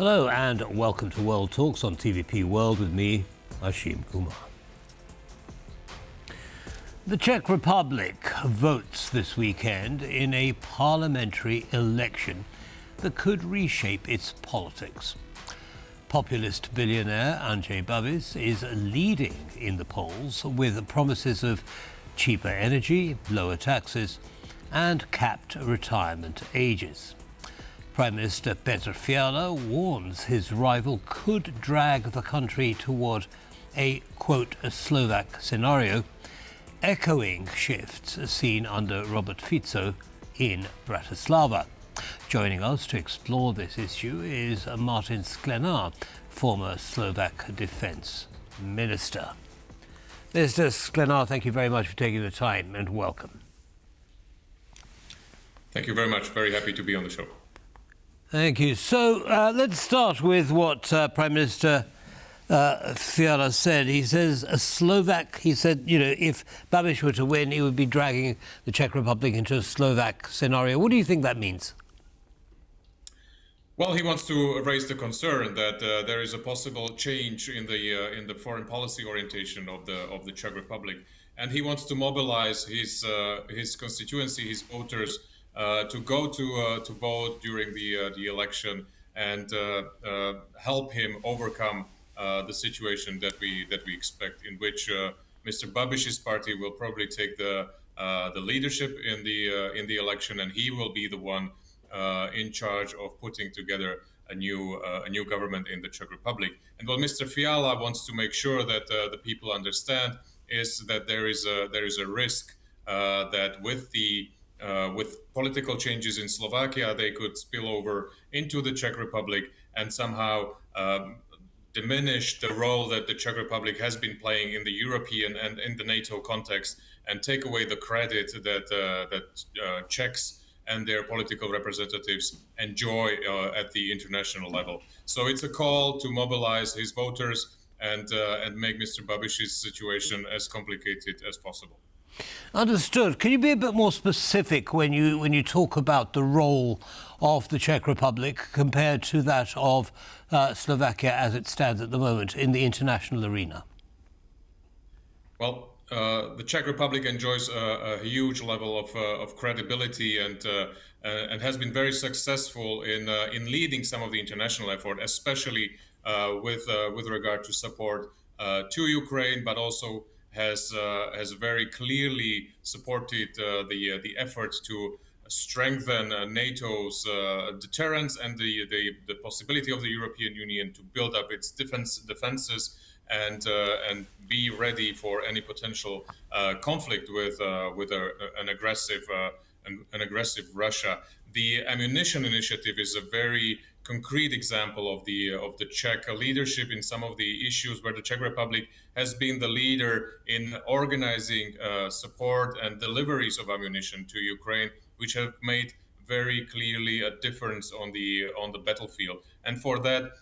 Hello and welcome to World Talks on TVP World with me, Ashim Kumar. The Czech Republic votes this weekend in a parliamentary election that could reshape its politics. Populist billionaire Andrej Babiš is leading in the polls with promises of cheaper energy, lower taxes and capped retirement ages. Prime Minister Petr Fiala warns his rival could drag the country toward a, quote, a Slovak scenario, echoing shifts seen under Robert Fico in Bratislava. Joining us to explore this issue is Martin Sklenár, former Slovak Defense Minister. Mr. Sklenár, thank you very much for taking the time and welcome. Thank you very much. Very happy to be on the show. Thank you. So let's start with what Prime Minister Fiala said. He says if Babiš were to win, he would be dragging the Czech Republic into a Slovak scenario. What do you think that means? Well, he wants to raise the concern that there is a possible change in the foreign policy orientation of the Czech Republic, and he wants to mobilize his constituency, his voters, to go to vote during the election and help him overcome the situation that we expect, in which Mr. Babiš's party will probably take the leadership in the election, and he will be the one in charge of putting together a new government in the Czech Republic. And what Mr. Fiala wants to make sure that the people understand is that there is a risk that with political changes in Slovakia, they could spill over into the Czech Republic and somehow diminish the role that the Czech Republic has been playing in the European and in the NATO context, and take away the credit that Czechs and their political representatives enjoy at the international level. So it's a call to mobilize his voters and make Mr. Babiš's situation as complicated as possible. Understood. Can you be a bit more specific when you talk about the role of the Czech Republic compared to that of Slovakia as it stands at the moment in the international arena? Well, the Czech Republic enjoys a huge level of credibility and has been very successful in leading some of the international effort, especially with regard to support to Ukraine, but also has very clearly supported the efforts to strengthen NATO's deterrence and the possibility of the European Union to build up its defenses and be ready for any potential conflict with an aggressive Russia. The ammunition initiative is a very concrete example of the Czech leadership in some of the issues where the Czech Republic has been the leader in organizing support and deliveries of ammunition to Ukraine, which have made very clearly a difference on the battlefield. And for that,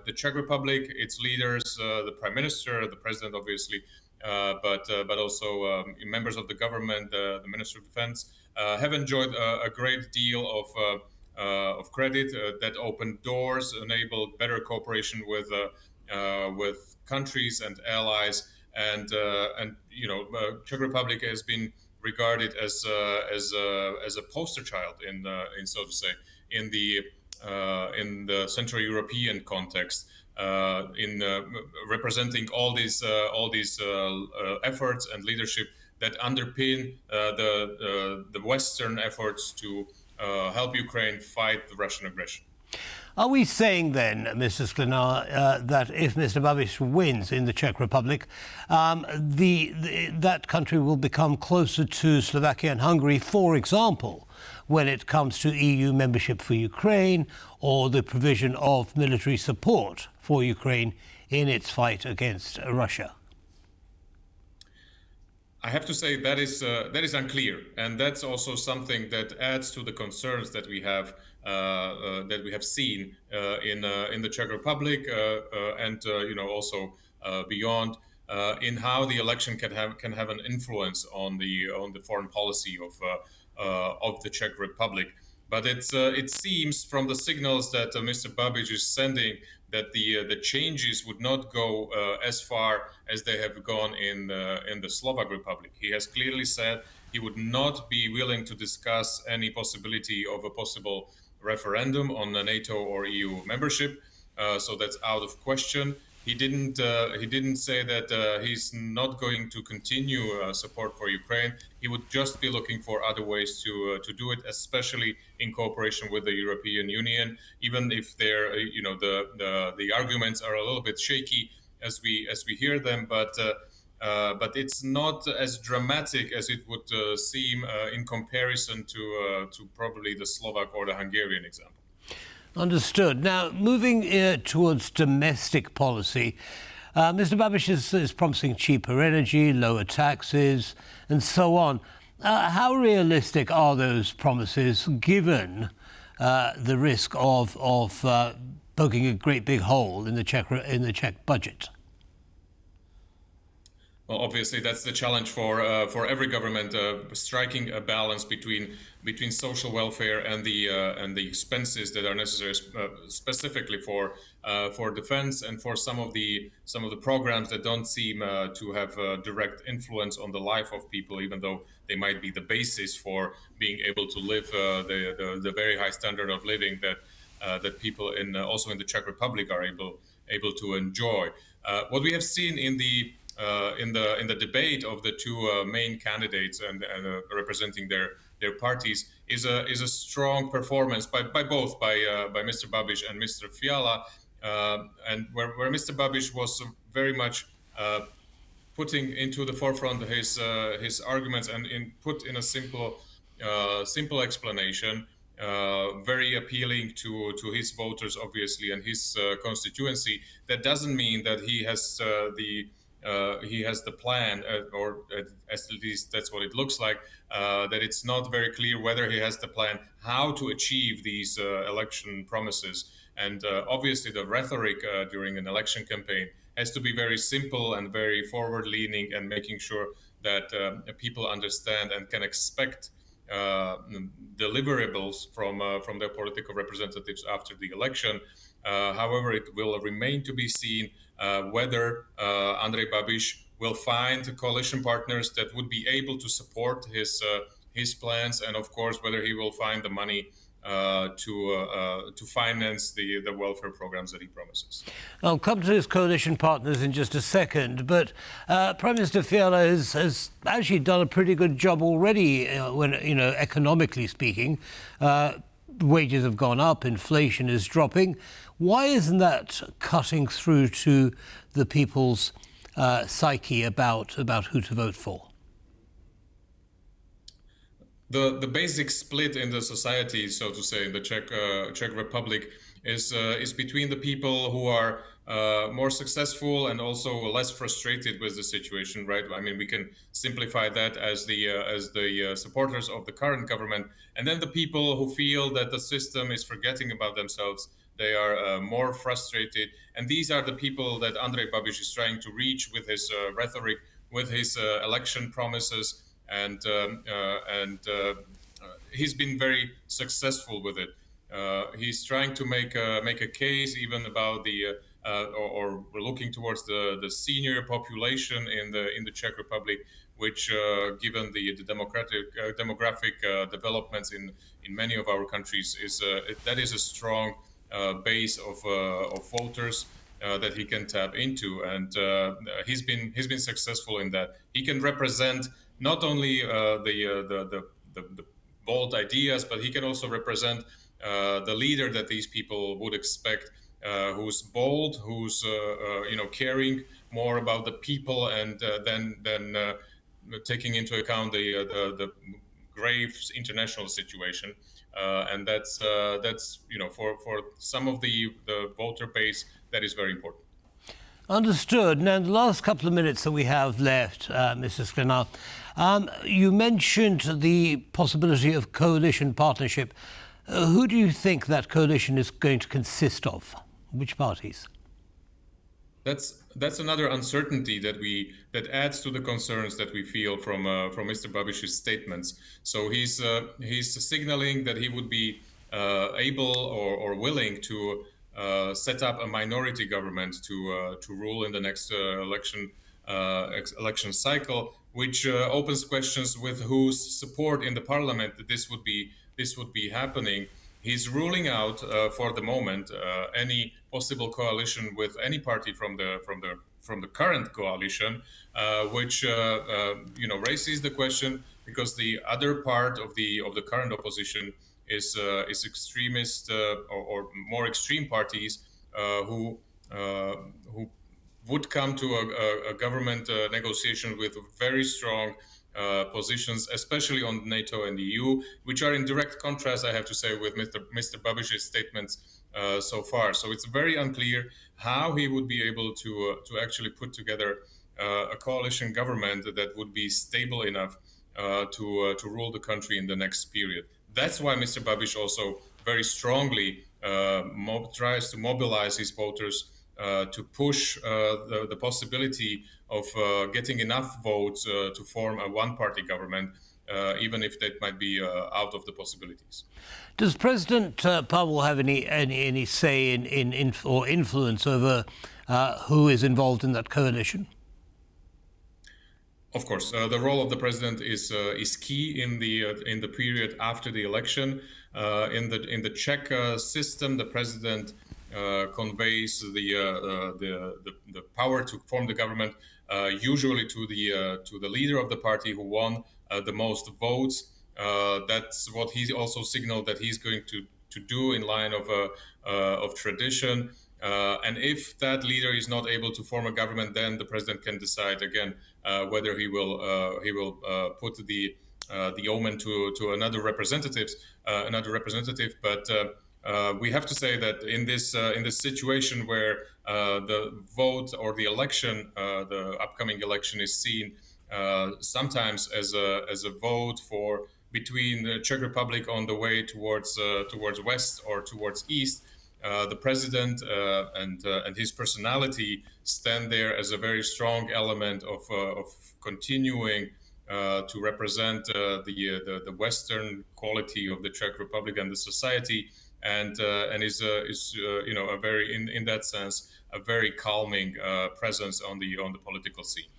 the Czech Republic, its leaders, the Prime Minister, the President, obviously, but also members of the government, the Minister of Defense, have enjoyed a great deal of credit that opened doors, enabled better cooperation with countries and allies, and Czech Republic has been regarded as a poster child in so to say in the Central European context, in representing all these efforts and leadership that underpin the Western efforts to help Ukraine fight the Russian aggression. Are we saying then, Mr. Sklenár, that if Mr. Babiš wins in the Czech Republic, that country will become closer to Slovakia and Hungary, for example, when it comes to EU membership for Ukraine or the provision of military support for Ukraine in its fight against Russia? I have to say that is unclear, and that's also something that adds to the concerns that we have seen in the Czech Republic and also beyond in how the election can have an influence on the foreign policy of the Czech Republic. But it seems from the signals that Mr. Babiš is sending that the changes would not go as far as they have gone in the Slovak Republic. He has clearly said he would not be willing to discuss any possibility of a possible referendum on NATO or EU membership. So that's out of question. He didn't say that he's not going to continue support for Ukraine. He would just be looking for other ways to do it, especially in cooperation with the European Union. Even if they're the arguments are a little bit shaky as we hear them, but it's not as dramatic as it would seem in comparison to probably the Slovak or the Hungarian example. Understood. Now, moving towards domestic policy, Mr. Babiš is promising cheaper energy, lower taxes, and so on. How realistic are those promises, given the risk of poking a great big hole in the Czech budget? Well, obviously, that's the challenge for every government, striking a balance between social welfare and the expenses that are necessary, specifically for defense and for some of the programs that don't seem to have a direct influence on the life of people, even though they might be the basis for being able to live the very high standard of living that people also in the Czech Republic are able to enjoy. What we have seen in the debate of the two main candidates and representing their parties is a strong performance by both by Mr. Babiš and Mr. Fiala, and where Mr. Babiš was very much putting into the forefront his arguments and put in a simple explanation, very appealing to his voters, obviously, and his constituency. That doesn't mean that he has the plan, or at least that's what it looks like, that it's not very clear whether he has the plan how to achieve these election promises. And obviously the rhetoric during an election campaign has to be very simple and very forward-leaning, and making sure that people understand and can expect deliverables from their political representatives after the election. However, it will remain to be seen whether Andrej Babiš will find coalition partners that would be able to support his plans, and of course whether he will find the money to finance the welfare programs that he promises. I'll come to his coalition partners in just a second, but Prime Minister Fiala has actually done a pretty good job already when, economically speaking. Wages have gone up, inflation is dropping. Why isn't that cutting through to the people's psyche about who to vote for? The basic split in the society, so to say, in the Czech Republic is between the people who are more successful and also less frustrated with the situation, right? I mean, we can simplify that as the supporters of the current government, and then the people who feel that the system is forgetting about themselves. They are more frustrated, and these are the people that Andrej Babiš is trying to reach with his rhetoric, with his election promises, and he's been very successful with it. He's trying to make a case even about or we're looking towards the senior population in the Czech Republic, which, given the demographic developments in many of our countries, is a strong base of voters that he can tap into, and he's been successful in that. He can represent not only the bold ideas, but he can also represent the leader that these people would expect, who's bold, who's caring more about the people, and then taking into account the grave international situation. And that's for some of the voter base, that is very important. Understood. Now, in the last couple of minutes that we have left, Mr. Sklenár, you mentioned the possibility of coalition partnership. Who do you think that coalition is going to consist of? Which parties? That's another uncertainty that adds to the concerns that we feel from Mr. Babiš's statements. So he's signaling that he would be able or willing to set up a minority government to rule in the next election cycle, which opens questions with whose support in the parliament this would be happening. He's ruling out for the moment any possible coalition with any party from the current coalition, which raises the question because the other part of the current opposition is extremist or more extreme parties who would come to a government negotiation with very strong positions, especially on NATO and the EU, which are in direct contrast, I have to say, with Mr. Babiš's statements so far. So it's very unclear how he would be able to actually put together a coalition government that would be stable enough to rule the country in the next period. That's why Mr. Babiš also very strongly tries to mobilize his voters to push the possibility of getting enough votes to form a one-party government, even if that might be out of the possibilities. Does President Pavel have any say in or influence over who is involved in that coalition? Of course, the role of the president is key in the period after the election. In the Czech system, the president conveys the power to form the government usually to the leader of the party who won the most votes. That's what he also signaled that he's going to do in line of tradition. And if that leader is not able to form a government, then the president can decide again whether he will put the omen to another representative. But we have to say that in this situation where the vote or the election, the upcoming election, is seen sometimes as a vote for between the Czech Republic on the way towards west or towards east. The president and his personality stand there as a very strong element of continuing to represent the Western quality of the Czech Republic and the society, and is a very in that sense a very calming presence on the political scene.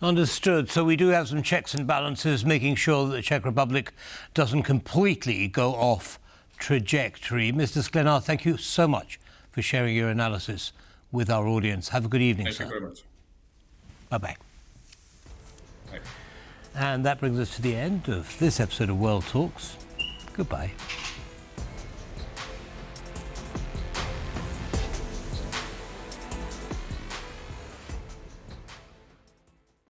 Understood. So we do have some checks and balances, making sure that the Czech Republic doesn't completely go off trajectory. Mr. Sklenár, thank you so much for sharing your analysis with our audience. Have a good evening, sir. Thank you very much. Bye-bye. Bye. And that brings us to the end of this episode of World Talks. Goodbye.